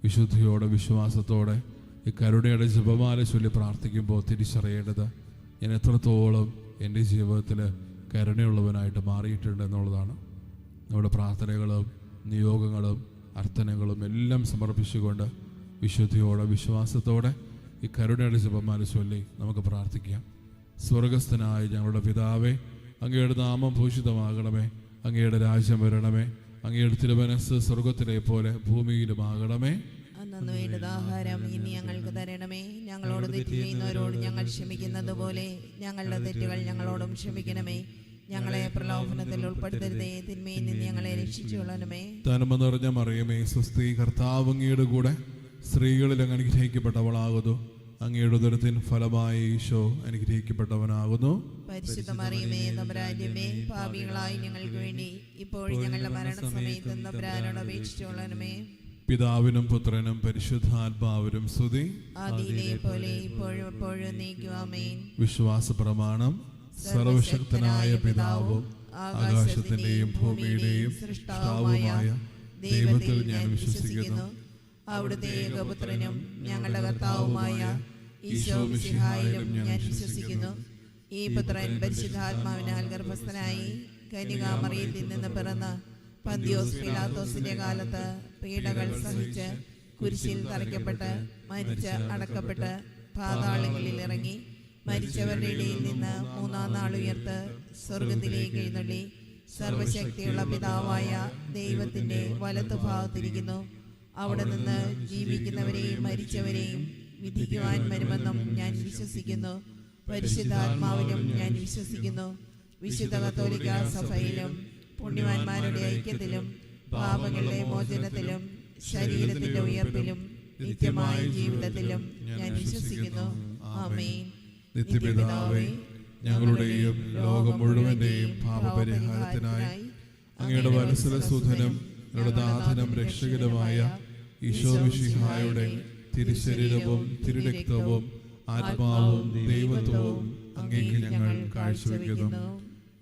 വിശുദ്ധിയോടെ വിശ്വാസത്തോടെ ഈ കരുണയുടെ ജപമാല ചൊല്ലി പ്രാർത്ഥിക്കുമ്പോൾ തിരിച്ചറിയേണ്ടത് ഞാൻ എത്രത്തോളം എൻ്റെ ജീവിതത്തിൽ കരുണയുള്ളവനായിട്ട് മാറിയിട്ടുണ്ട് എന്നുള്ളതാണ്. നമ്മുടെ പ്രാർത്ഥനകളും നിയോഗങ്ങളും അർത്ഥനകളും എല്ലാം സമർപ്പിച്ചുകൊണ്ട് വിശുദ്ധിയോടെ വിശ്വാസത്തോടെ ഈ കരുണയുടെ ജപമാല ചൊല്ലി നമുക്ക് പ്രാർത്ഥിക്കാം. സ്വർഗസ്ഥനായ ഞങ്ങളുടെ പിതാവേ, അങ്ങയുടെ നാമം ഭൂഷിതമാകണമേ, അങ്ങയുടെ രാജ്യം വരണമേ, അങ്ങയുടെ തിരുമനസ്സ് സ്വർഗത്തിലെ പോലെ ഭൂമിയിലുമാകണമേ. അന്നു വേണ്ടത് ആഹാരം ഇനി ഞങ്ങൾക്ക് തരണമേ. ഞങ്ങളോട് തെറ്റ് ചെയ്യുന്നവരോട് ഞങ്ങൾ ക്ഷമിക്കുന്നത് പോലെ ഞങ്ങളുടെ തെറ്റുകൾ ഞങ്ങളോടും ക്ഷമിക്കണമേ. ഞങ്ങളെ പ്രലോഭനത്തിൽ ഉൾപ്പെടുത്തരുതേ, തിന്മയിൽ നിന്ന് ഞങ്ങളെ രക്ഷിച്ചുകൊള്ളണമേ. നന്മ നിറഞ്ഞ മറിയമേ, സ്വസ്തി, കർത്താവ് അങ്ങയുടെ കൂടെ സ്ത്രീകളിൽ അങ്ങ് അനുഗ്രഹിക്കപ്പെട്ടവളാകുന്നു. അങ്ങയുടെ ഉദരത്തിൻ ഫലമായ ഈശോ അനുഗ്രഹിക്കപ്പെട്ടവനാകുന്നു. പരിശുദ്ധ മറിയമേ, തമ്പുരാന്റെ അമ്മേ, പാപികളായ ഞങ്ങൾക്ക് വേണ്ടി ഇപ്പോഴും ഞങ്ങളുടെ മരണസമയത്ത് തമ്പുരാനോട് അപേക്ഷിച്ചുകൊള്ളണമേ. പിതാവിനും പുത്രനും പരിശുദ്ധാത്മാവിനും സ്തുതി, ആദിയിലെ പോലെ ഇപ്പോഴും എപ്പോഴും എന്നേക്കും ആമേൻ. വിശ്വാസ പ്രമാണം. സർവശക്തനായ പിതാവും ആകാശത്തിന്റെയും ഭൂമിയുടെയും സൃഷ്ടാവുമായ ദൈവത്തിൽ ഞാൻ വിശ്വസിക്കുന്നു. അവിടുത്തെ ഏകപുത്രനും ഞങ്ങളുടെ കർത്താവുമായ ഈശോ മിശിഹായിലും ഞാൻ വിശ്വസിക്കുന്നു. ഈ പുത്രൻ പരിശുദ്ധാത്മാവിനാൽ ഗർഭസ്ഥനായി കന്യകാമറിയത്തിൽ നിന്ന് പിറന്ന് പന്തിയോസ് പീലാത്തോസിന്റെ കാലത്ത് പീഡകൾ സഹിച്ച് കുരിശിൽ തറയ്ക്കപ്പെട്ട് മരിച്ച് അടക്കപ്പെട്ട് പാതാളങ്ങളിൽ ഇറങ്ങി മരിച്ചവരുടെ ഇടയിൽ നിന്ന് മൂന്നാം നാൾ ഉയർത്ത് സ്വർഗത്തിലേക്ക് എഴുന്നള്ളി സർവശക്തിയുള്ള പിതാവായ ദൈവത്തിന്റെ വലത്തുഭാഗത്തിരിക്കുന്നു. അവിടെ നിന്ന് ജീവിക്കുന്നവരെയും മരിച്ചവരെയും വിധിക്കുവാൻ വരുമെന്നും ഞാൻ വിശ്വസിക്കുന്നു. പരിശുദ്ധാത്മാവിലും ഞാൻ വിശ്വസിക്കുന്നു. വിശുദ്ധ കത്തോലിക്ക സഭയിലും പുണ്യവാന്മാരുടെ ഐക്യത്തിലും പാപങ്ങളുടെ മോചനത്തിലും ശരീരത്തിന്റെ ഉയർപ്പിലും നിത്യമായ ജീവിതത്തിലും ഞാൻ വിശ്വസിക്കുന്നു. ആമേൻ. നിത്യപിതാവേ, ഞങ്ങളുടെയും ലോകം മുഴുവന്റെയും പാപപരിഹാരത്തിനായി അങ്ങയുടെ വത്സലസുധനും ഞങ്ങളുടെ നാഥനും രക്ഷകനുമായ ഈശോ മിശിഹായുടെ തിരുശരീരവും തിരുരക്തവും ആത്മാവും ദൈവത്വവും അങ്ങേക്ക് ഞങ്ങൾ കാഴ്ചവെക്കുന്നു.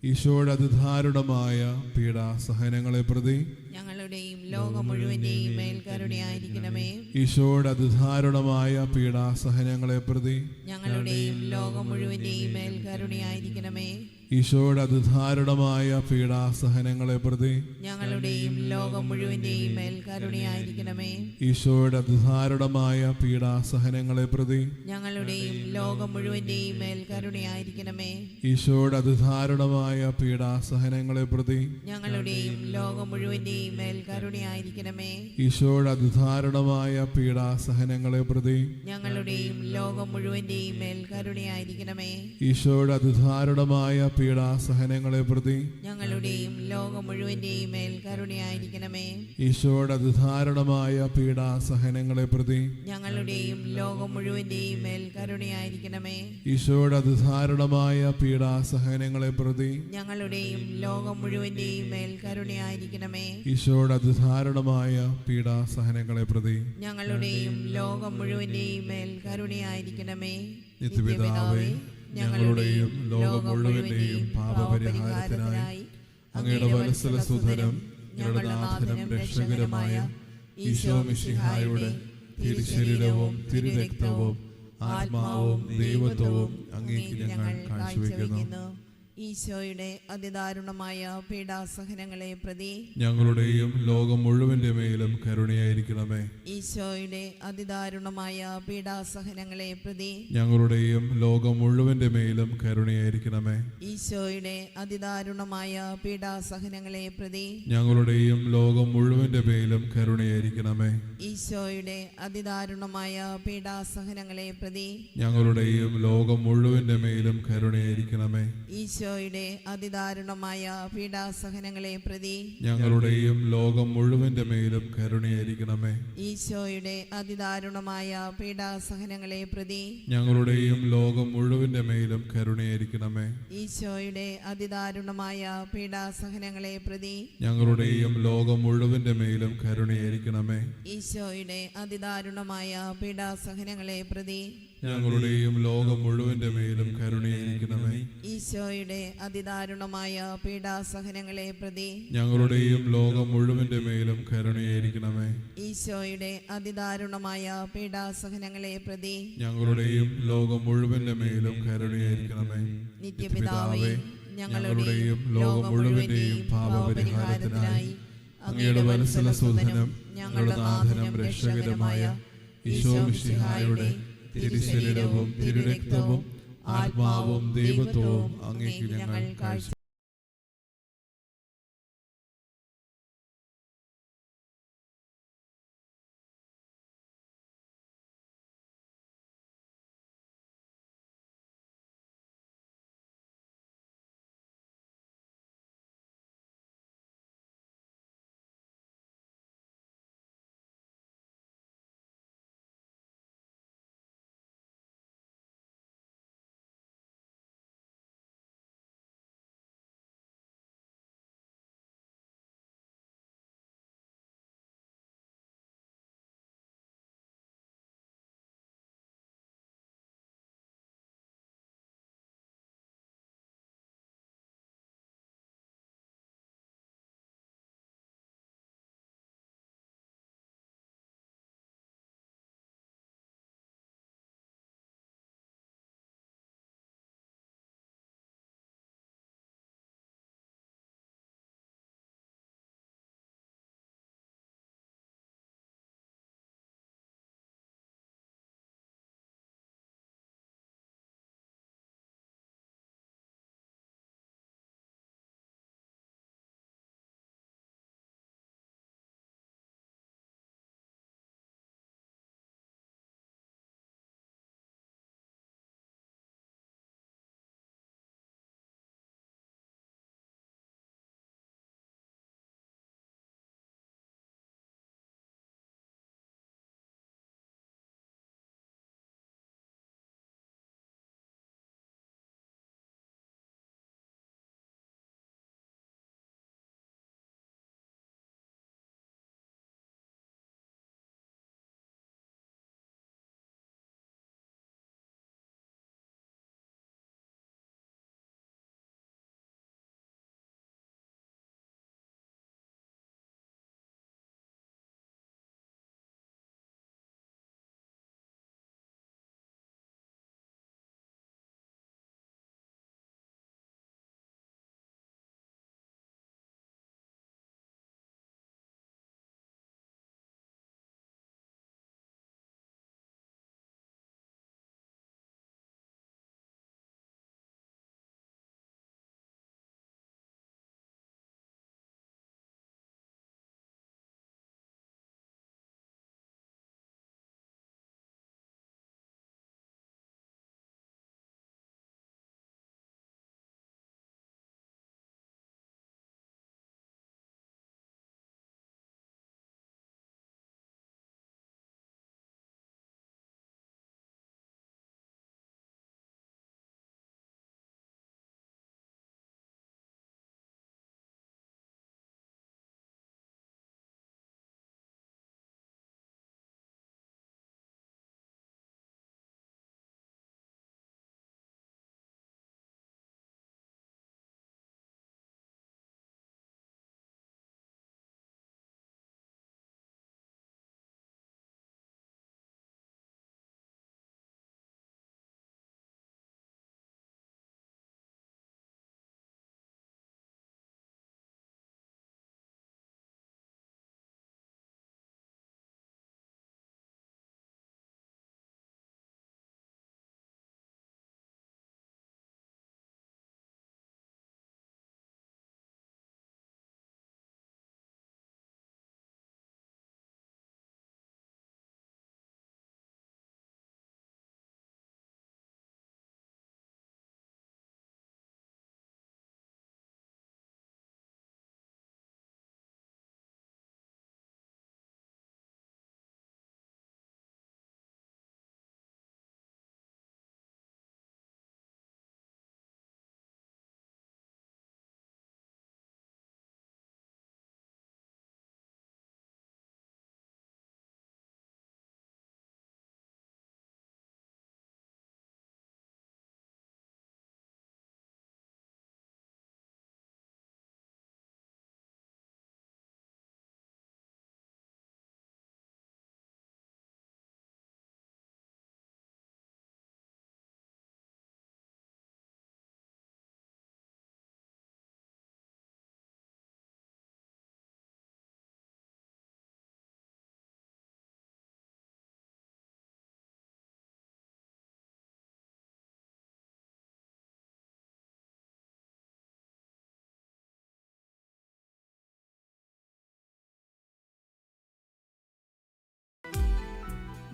ഈശോയുടെ അതിദാരുണമായ പീഡാസഹനങ്ങളെ പ്രതി ഞങ്ങളുടെയും ലോകം മുഴുവന്റെയും മേൽ കരുണയായിരിക്കണമേ. ഈശോയുടെ അതിദാരുണമായ പീഡാസഹനങ്ങളെ പ്രതി ഞങ്ങളുടെയും ലോകം മുഴുവന്റെയും മേൽ കരുണയായിരിക്കണമേ. ഈശോയുടെ അതിദാരുണമായ പീഡാസഹനങ്ങളെ പ്രതി ഞങ്ങളുടെയും ലോകം മുഴുവന്റെയും മേൽ കരുണയായിരിക്കണമേ. ഈശോയുടെ അതിദാരുണമായ പീഡാസഹനങ്ങളെ പ്രതി ഞങ്ങളുടെയും ലോകം മുഴുവന്റെയും മേൽ കരുണയായിരിക്കണമേ. ഈശോയുടെ അതിദാരുണമായ പീഡാസഹനങ്ങളെ പ്രതി ഞങ്ങളുടെയും ലോകം മുഴുവന്റെയും മേൽ കരുണയായിരിക്കണമേ. ഈശോയുടെ അതിദാരുണമായ പീഡാസഹനങ്ങളെ പ്രതി ഞങ്ങളുടെയും ലോകം മുഴുവന്റെയും മേൽ കരുണയായിരിക്കണമേ. ഈശോയുടെ അതിദാരുണമായ പീഡാസഹനങ്ങളെ പ്രതി ഞങ്ങളുടെയും ലോകം മുഴുവന്റെയും മേൽ കരുണയായിരിക്കണമേ. ഈശോയുടെ അതിദാരുണമായ പീഡാസഹനങ്ങളെ പ്രതി ഞങ്ങളുടെയും ലോകം മുഴുവന്റെയും മേൽ കരുണയായിരിക്കണമേ. ഈശോയുടെ അതിദാരുണമായ പീഡാസഹനങ്ങളെ പ്രതി ഞങ്ങളുടെയും ലോകം മുഴുവന്റെയും മേൽ കരുണയായിരിക്കണമേ. ഈശോയുടെ അതിദാരുണമായ പീഡാസഹനങ്ങളെ പ്രതി ഞങ്ങളുടെയും ലോകം മുഴുവന്റെയും മേൽ കരുണയായിരിക്കണമേ. നിത്യപിതാവേ, ഞങ്ങളുടെയും ലോകം മുഴുവന്റെയും പാപപരിഹാരത്തിനായി അങ്ങയുടെ വത്സലസുധനും ഞങ്ങളുടെ നാഥനും രക്ഷകനുമായ ഈശോ മിശിഹായുടെ തിരുശരീരവും തിരുരക്തവും ആത്മാവും ദൈവത്വവും അങ്ങേക്ക് ഞങ്ങൾ കാഴ്ചവെക്കുന്നു. ഈശോയുടെ അതിദാരുണമായ പീഡാസഹനങ്ങളെ പ്രതി ഞങ്ങളുടെയും ലോകം മുഴുവന്റെ മേലും കരുണയായിരിക്കണമേ. ഈശോയുടെ അതിദാരുണമായ പീഡാസഹനങ്ങളെ പ്രതി ഞങ്ങളുടെയും ലോകം മുഴുവന്റെ മേലും കരുണയായിരിക്കണമേ. ഈശോയുടെ അതിദാരുണമായ പീഡാസഹനങ്ങളെ പ്രതി ഞങ്ങളുടെയും ലോകം മുഴുവന്റെ മേലും കരുണയായിരിക്കണമേ. ഈശോയുടെ അതിദാരുണമായ പീഡാസഹനങ്ങളെ പ്രതി ഞങ്ങളുടെയും ലോകം മുഴുവന്റെ മേലും കരുണയായിരിക്കണമേ. ഈശോയുടെ അതിദാരുണമായ പീഡാസഹനങ്ങളെ പ്രതി ഞങ്ങളുടെയും ലോകം മുഴുവന്റെ മേലും കരുണയായിരിക്കണമേ. ഈശോയുടെ അതിദാരുണമായ പീഡാസഹനങ്ങളെ പ്രതി ഞങ്ങളുടെയും ലോകം മുഴുവന്റെ മേലും കരുണയായിരിക്കണമേ. ഈശോയുടെ അതിദാരുണമായ പീഡാസഹനങ്ങളെ പ്രതി ഞങ്ങളുടെയും ലോകം മുഴുവന്റെ മേലും കരുണയായിരിക്കണമേ. ഈശോയുടെ അതിദാരുണമായ പീഡാസഹനങ്ങളെ പ്രതി ഞങ്ങളുടെയും ലോകം മുഴുവന്റെ മേലും കരുണയായിരിക്കണമേ. ഈശോയുടെ അതിദാരുണമായ പീഡാസഹനങ്ങളെ പ്രതി ഞങ്ങളുടെയും ലോകം മുഴുവന്റെ മേലും കരുണയായിരിക്കണമേ. ഈശോയുടെ അതിദാരുണമായ പീഡാസഹനങ്ങളെ പ്രതി ഞങ്ങളുടെയും ലോകം മുഴുവന്റെ മേലും കരുണയായിരിക്കണമേ. നിത്യപിതാവേ, ഞങ്ങളുടെയും ലോകം മുഴുവന്റെയും പാപപരിഹാരത്തിനായി അങ്ങയുടെ വത്സലസുതനും ഞങ്ങളുടെ നാഥനും രക്ഷകനുമായ ഈശോ മിശിഹായുടെ തിരുശരീരവും തിരുരക്തവും ആത്മാവും ദൈവത്വവും അങ്ങേക്ക് ഞങ്ങൾ കാഴ്ച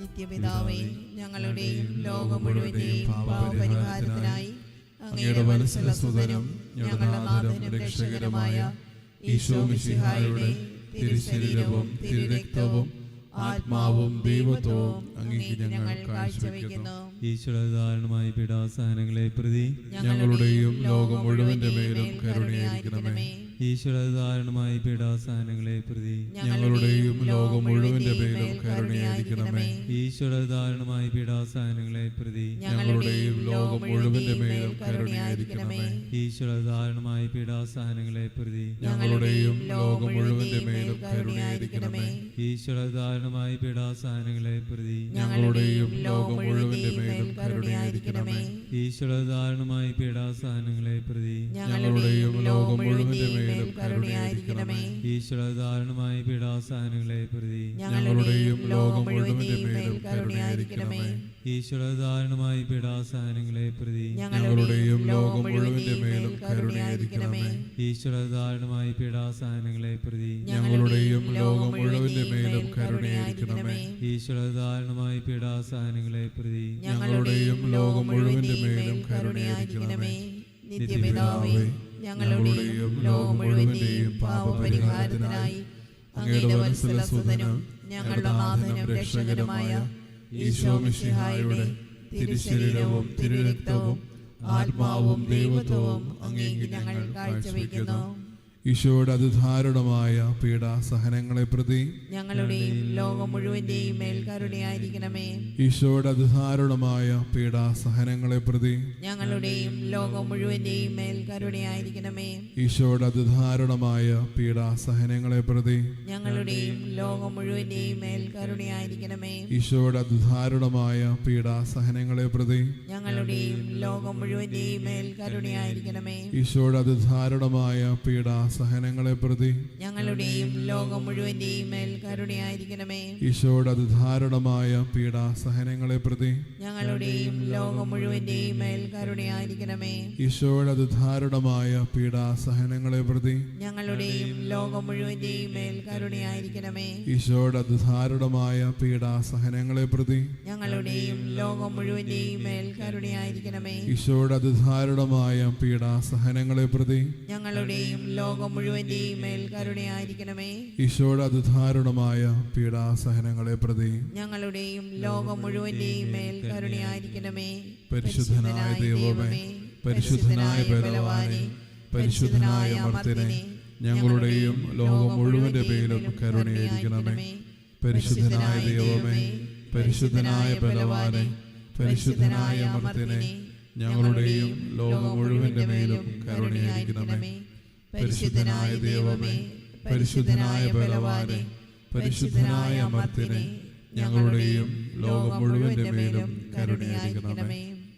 നിത്യപിതാവേ, ഞങ്ങളുടെയും ലോകം മുഴുവന്റെയും പാപപരിഹാരത്തിനായി അങ്ങയുടെ വത്സലസുതനും ഞങ്ങളുടെ നാഥനും രക്ഷകനുമായ ഈശോ മിശിഹായുടെ തിരുശരീരവും തിരുരക്തവും ആത്മാവും ദൈവത്വവും അങ്ങേക്ക് ഞങ്ങൾ കാഴ്ചവെക്കുന്നു. ഈശ്വരധാരണമായ പീഡാസഹനങ്ങളെ പ്രതി ഞങ്ങളുടെയും ലോകം മുഴുവന്റെ മേലും കരുണയായിരിക്കണമേ. ഈശ്വരധാരണമായ പീഡാസഹനങ്ങളെ പ്രതി ഞങ്ങളുടെയും ലോകം മുഴുവന്റെ മേലും കരുണയായിരിക്കണമേ. ഈശ്വരധാരണമായ പീഡാസഹനങ്ങളെ പ്രതി ഞങ്ങളുടെയും ലോകം മുഴുവന്റെ മേലും കരുണയായിരിക്കണമേ. ഈശ്വരധാരണമായ പീഡാസഹനങ്ങളെ പ്രതി ഞങ്ങളുടെയും ലോകം മുഴുവന്റെ മേലും കരുണയായിരിക്കണമേ. ഈശ്വരധാരണമായ പീഡാസഹനങ്ങളെ പ്രതി ഞങ്ങളുടെയും ലോകം മുഴുവന്റെ മേലും കരുണയായിരിക്കണമേ. ഈശ്വരധാരണമായ പീഡാസഹനങ്ങളെ പ്രതി ഞങ്ങളുടെയും ലോകം മുഴുവന്റെ മേലും കരുണയായിരിക്കണമേ. ഈശ്വരധാരണമായ പീഡാസഹനങ്ങളെ പ്രതി ഞങ്ങളുടെയും ലോകം മുഴുവന്റെ മേലും കരുണയായിരിക്കണമേ. ഈശ്വരധാരണമായ പീഡാസഹനങ്ങളെ പ്രതി ഞങ്ങളുടെയും ലോകം മുഴുവന്റെ മേലും കരുണയായിരിക്കണമേ. ഈശ്വരധാരണമായ പീഡാസഹനങ്ങളെ പ്രതി ഞങ്ങളുടെയും ലോകം മുഴുവന്റെ മേലും കരുണയായിരിക്കണമേ. ഈശ്വരധാരണമായ പീഡാസഹനങ്ങളെ പ്രതി ഞങ്ങളുടെയും ലോകം മുഴുവന്റെ മേലും കരുണയായിരിക്കണമേ. നിത്യപിതാവേ, ഞങ്ങളുടെയും ലോകം മുഴുവന്റെയും പാപപരിഹാരത്തിനായി അങ്ങയുടെ വത്സലസുതനും ഞങ്ങളുടെ നാഥനും രക്ഷകനുമായ ഈശോ മിശിഹായുടെ തിരുശരീരവും തിരുരക്തവും ആത്മാവും ദൈവത്വവും അങ്ങേക്ക് ഞങ്ങൾ കാഴ്ചവെക്കുന്നു. ഈശോയുടെ അതിദാരുണമായ പീഡാസഹനങ്ങളെ പ്രതി ഞങ്ങളുടെയും ലോകം മുഴുവന്റെയും മേൽ കരുണയായിരിക്കണമേ. ഈശോയുടെ അതിദാരുണമായ പീഡാസഹനങ്ങളെ പ്രതി ഞങ്ങളുടെയും ലോകം മുഴുവന്റെയും മേൽ കരുണയായിരിക്കണമേ. ഈശോയുടെ അതിദാരുണമായ പീഡാസഹനങ്ങളെ പ്രതി ഞങ്ങളുടെയും ലോകം മുഴുവന്റെയും മേൽ കരുണയായിരിക്കണമേ. ഈശോയുടെ അതിദാരുണമായ പീഡാസഹനങ്ങളെ പ്രതി ഞങ്ങളുടെയും ലോകം മുഴുവന്റെയും മേൽ കരുണയായിരിക്കണമേ. ഈശോയുടെ അതിദാരുണമായ പീഡാസഹനങ്ങളെ പ്രതി ഞങ്ങളുടെയും ലോകം മുഴുവന്റെയും മേൽ കരുണയായിരിക്കണമേ. ഈശോയുടെ അതിദാരുണമായ പീഡാസഹനങ്ങളെ പ്രതി ഞങ്ങളുടെയും ലോകം മുഴുവന്റെയും മേൽ കരുണയായിരിക്കണമേ. ഈശോയുടെ അതിദാരുണമായ പീഡാസഹനങ്ങളെ പ്രതി ഞങ്ങളുടെയും ലോകം മുഴുവന്റെയും മേൽ കരുണയായിരിക്കണമേ. ഈശോയുടെ അതിദാരുണമായ പീഡാസഹനങ്ങളെ പ്രതി ഞങ്ങളുടെയും ലോകം മുഴുവന്റെയും മേൽ കരുണയായിരിക്കണമേ. ഈശോയുടെ അതിദാരുണമായ പീഡാസഹനങ്ങളെ പ്രതി ഞങ്ങളുടെയും ലോകം മുഴുവന്റെയും മേൽ കരുണയായിരിക്കണമേ. ഈശോയുടെ അതിദാരുണമായ പീഡാസഹനങ്ങളെ പ്രതി ഞങ്ങളുടെയും ലോകം മുഴുവന്റെയും മേൽ കരുണയായിരിക്കണമേ. പരിശുദ്ധനായ ദൈവമേ, പരിശുദ്ധനായ ബലവാനെ, പരിശുദ്ധനായ അമർത്യനെ, ഞങ്ങളുടെയും ലോകം മുഴുവന്റെ മേലും കരുണയായിരിക്കണമേ. പരിശുദ്ധനായ ദൈവമേ, പരിശുദ്ധനായ ബലവാനെ, പരിശുദ്ധനായ അമർത്യനെ, ഞങ്ങളുടെയും ലോകം മുഴുവന്റെ മേലും കരുണയായിരിക്കണമേ. പരിശുദ്ധനായ ദൈവമേ, പരിശുദ്ധനായ ബലവാനെ, പരിശുദ്ധനായ അമർത്യനെ, ഞങ്ങളുടെയും ലോകം മുഴുവന്റെ മേലും കരുണയായിരിക്കണമേ.